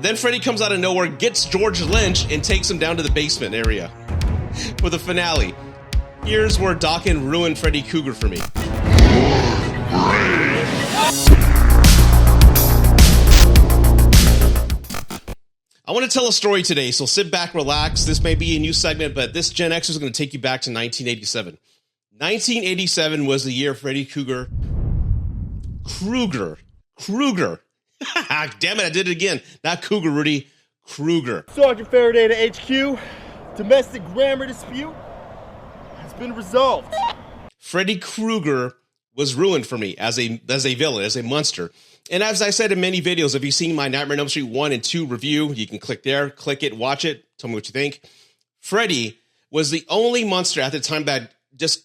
Then Freddy comes out of nowhere, gets George Lynch, and takes him down to the basement area. For the finale, here's where Dokken ruined Freddy Krueger for me. I want to tell a story today, so sit back, relax. This may be a new segment, but this Gen X is going to take you back to 1987. 1987 was the year Freddy Krueger. Damn it, I did it again. Not Cougar, Rudy. Krueger. Sergeant Faraday to HQ. Domestic grammar dispute has been resolved. Freddy Krueger was ruined for me as a villain, as a monster. And as I said in many videos, if you've seen my Nightmare on Elm Street 1 and 2 review, you can click there, click it, watch it, tell me what you think. Freddy was the only monster at the time that just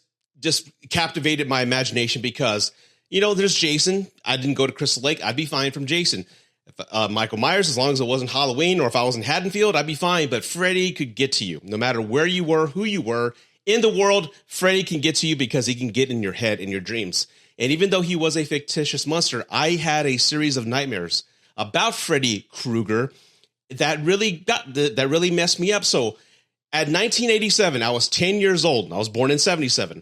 captivated my imagination because, you know, there's Jason. I didn't go to Crystal Lake. I'd be fine from Jason. If, Michael Myers, as long as it wasn't Halloween, or if I was in Haddonfield, I'd be fine. But Freddy could get to you. No matter where you were, who you were, in the world, Freddy can get to you because he can get in your head, in your dreams. And even though he was a fictitious monster, I had a series of nightmares about Freddy Krueger that really messed me up. So at 1987, I was 10 years old. I was born in 77.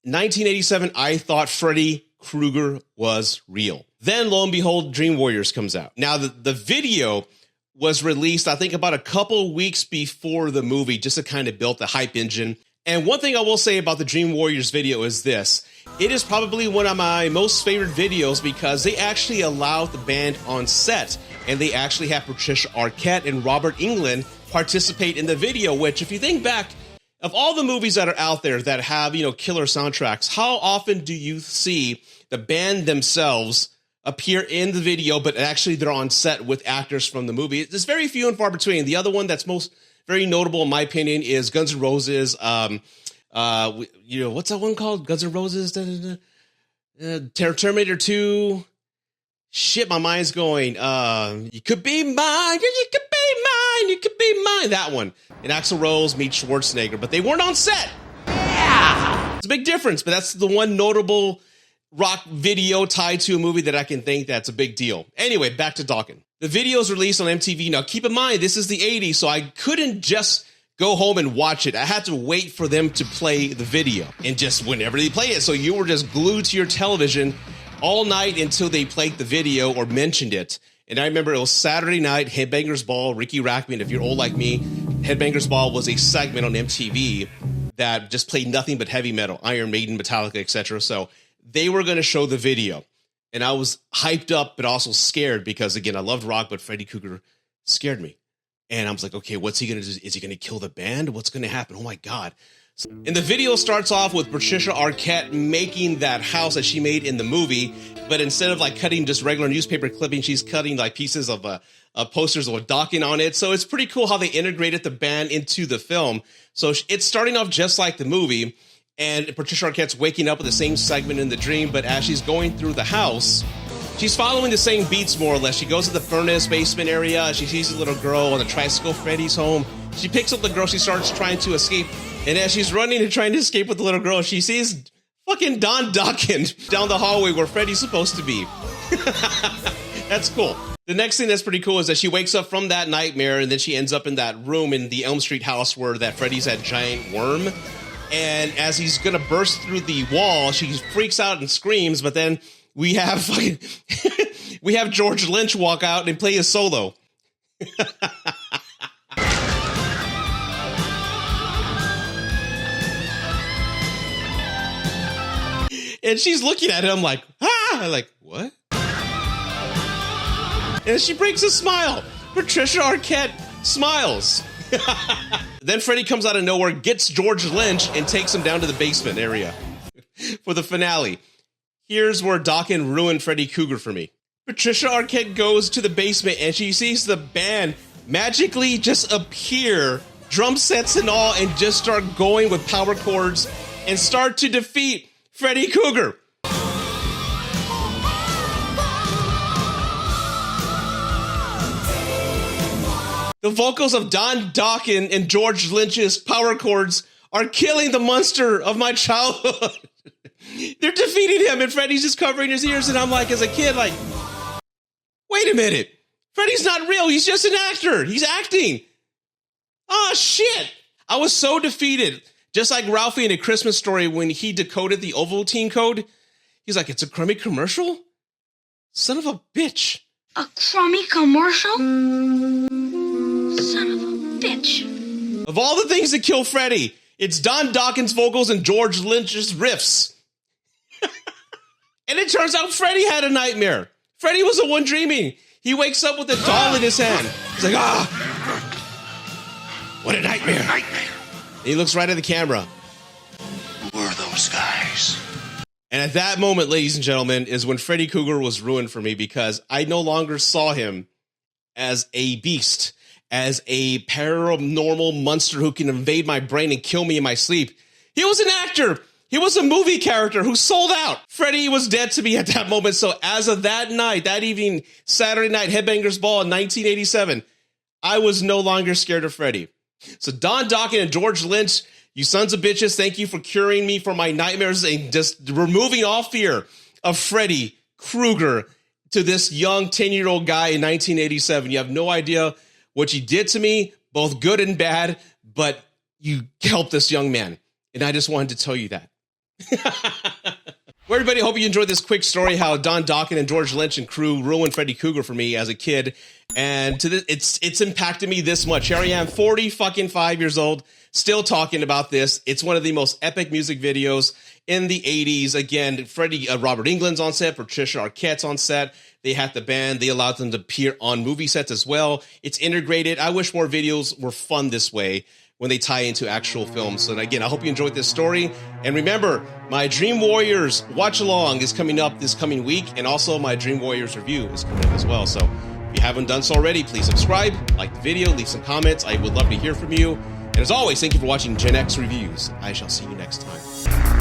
1987, I thought Freddy Krueger was real. Then, lo and behold, Dream Warriors comes out. Now, the video was released, I think, about a couple weeks before the movie, just to kind of build the hype engine. And one thing I will say about the Dream Warriors video is this. It is probably one of my most favorite videos because they actually allowed the band on set. And they actually have Patricia Arquette and Robert Englund participate in the video, which, if you think back, of all the movies that are out there that have, you know, killer soundtracks, how often do you see the band themselves appear in the video, but actually they're on set with actors from the movie? It's very few and far between. The other one that's very notable, in my opinion, is Guns N' Roses. You know, what's that one called? Guns N' Roses? Terminator 2. Shit, my mind's going. You could be mine. You could be mine. You could be mine. That one. And Axl Rose meets Schwarzenegger, but they weren't on set. Yeah! It's a big difference, but that's the one notable rock video tied to a movie that I can think that's a big deal. Anyway, back to Dokken. The video is released on MTV. Now, keep in mind, this is the 80s, so I couldn't just go home and watch it. I had to wait for them to play the video, and just whenever they play it. So you were just glued to your television all night until they played the video or mentioned it. And I remember it was Saturday night, Headbangers Ball, Ricky Rackman. If you're old like me, Headbangers Ball was a segment on MTV that just played nothing but heavy metal, Iron Maiden, Metallica, etc. So they were going to show the video. And I was hyped up, but also scared because, again, I loved rock, but Freddy Krueger scared me. And I was like, okay, what's he going to do? Is he going to kill the band? What's going to happen? Oh, my God. And the video starts off with Patricia Arquette making that house that she made in the movie. But instead of like cutting just regular newspaper clipping, she's cutting like pieces of posters with Dokken on it. So it's pretty cool how they integrated the band into the film. So it's starting off just like the movie. And Patricia Arquette's waking up with the same segment in the dream, but as she's going through the house, she's following the same beats more or less. She goes to the furnace basement area. She sees a little girl on the tricycle. Freddy's home. She picks up the girl. She starts trying to escape. And as she's running and trying to escape with the little girl, she sees fucking Don Dokken down the hallway where Freddy's supposed to be. That's cool. The next thing that's pretty cool is that she wakes up from that nightmare, and then she ends up in that room in the Elm Street house where that Freddy's that giant worm. And as he's going to burst through the wall, she freaks out and screams. But then we have we have George Lynch walk out and play his solo. And she's looking at him like, ah, like, what? And she breaks a smile. Patricia Arquette smiles. Then Freddy comes out of nowhere, gets George Lynch, and takes him down to the basement area. For the finale, here's where Dokken ruined Freddy Krueger for me. Patricia Arquette goes to the basement, and she sees the band magically just appear, drum sets and all, and just start going with power chords and start to defeat Freddy Krueger. The vocals of Don Dokken and George Lynch's power chords are killing the monster of my childhood. They're defeating him, and Freddy's just covering his ears, and I'm like, as a kid, like, wait a minute. Freddy's not real. He's just an actor. He's acting. Oh, shit. I was so defeated. Just like Ralphie in A Christmas Story when he decoded the Ovaltine code. He's like, it's a crummy commercial? Son of a bitch. A crummy commercial? Son of a bitch. Of all the things that kill Freddy, it's Don Dokken's vocals and George Lynch's riffs. And it turns out Freddy had a nightmare. Freddy was the one dreaming. He wakes up with a doll in his hand. He's like, what a nightmare. And he looks right at the camera. Who are those guys? And at that moment, ladies and gentlemen, is when Freddy Krueger was ruined for me because I no longer saw him as a beast, as a paranormal monster who can invade my brain and kill me in my sleep. He was an actor. He was a movie character who sold out. Freddy was dead to me at that moment. So as of that night, that evening, Saturday night, Headbangers Ball in 1987, I was no longer scared of Freddy. So Don Dokken and George Lynch, you sons of bitches, thank you for curing me from my nightmares and just removing all fear of Freddy Krueger to this young 10-year-old guy in 1987. You have no idea what you did to me, both good and bad, but you helped this young man. And I just wanted to tell you that. Well, everybody, hope you enjoyed this quick story how Don Dokken and George Lynch and crew ruined Freddy Krueger for me as a kid, and it's impacted me this much. Here I am, 45 years old, still talking about this. It's one of the most epic music videos in the 80s. Again, Robert Englund's on set, Patricia Arquette's on set. They had the band. They allowed them to appear on movie sets as well. It's integrated. I wish more videos were fun this way when they tie into actual films. So again, I hope you enjoyed this story. And remember, my Dream Warriors watch along is coming up this coming week. And also my Dream Warriors review is coming up as well. So if you haven't done so already, please subscribe, like the video, leave some comments. I would love to hear from you. And as always, thank you for watching Gen X Reviews. I shall see you next time.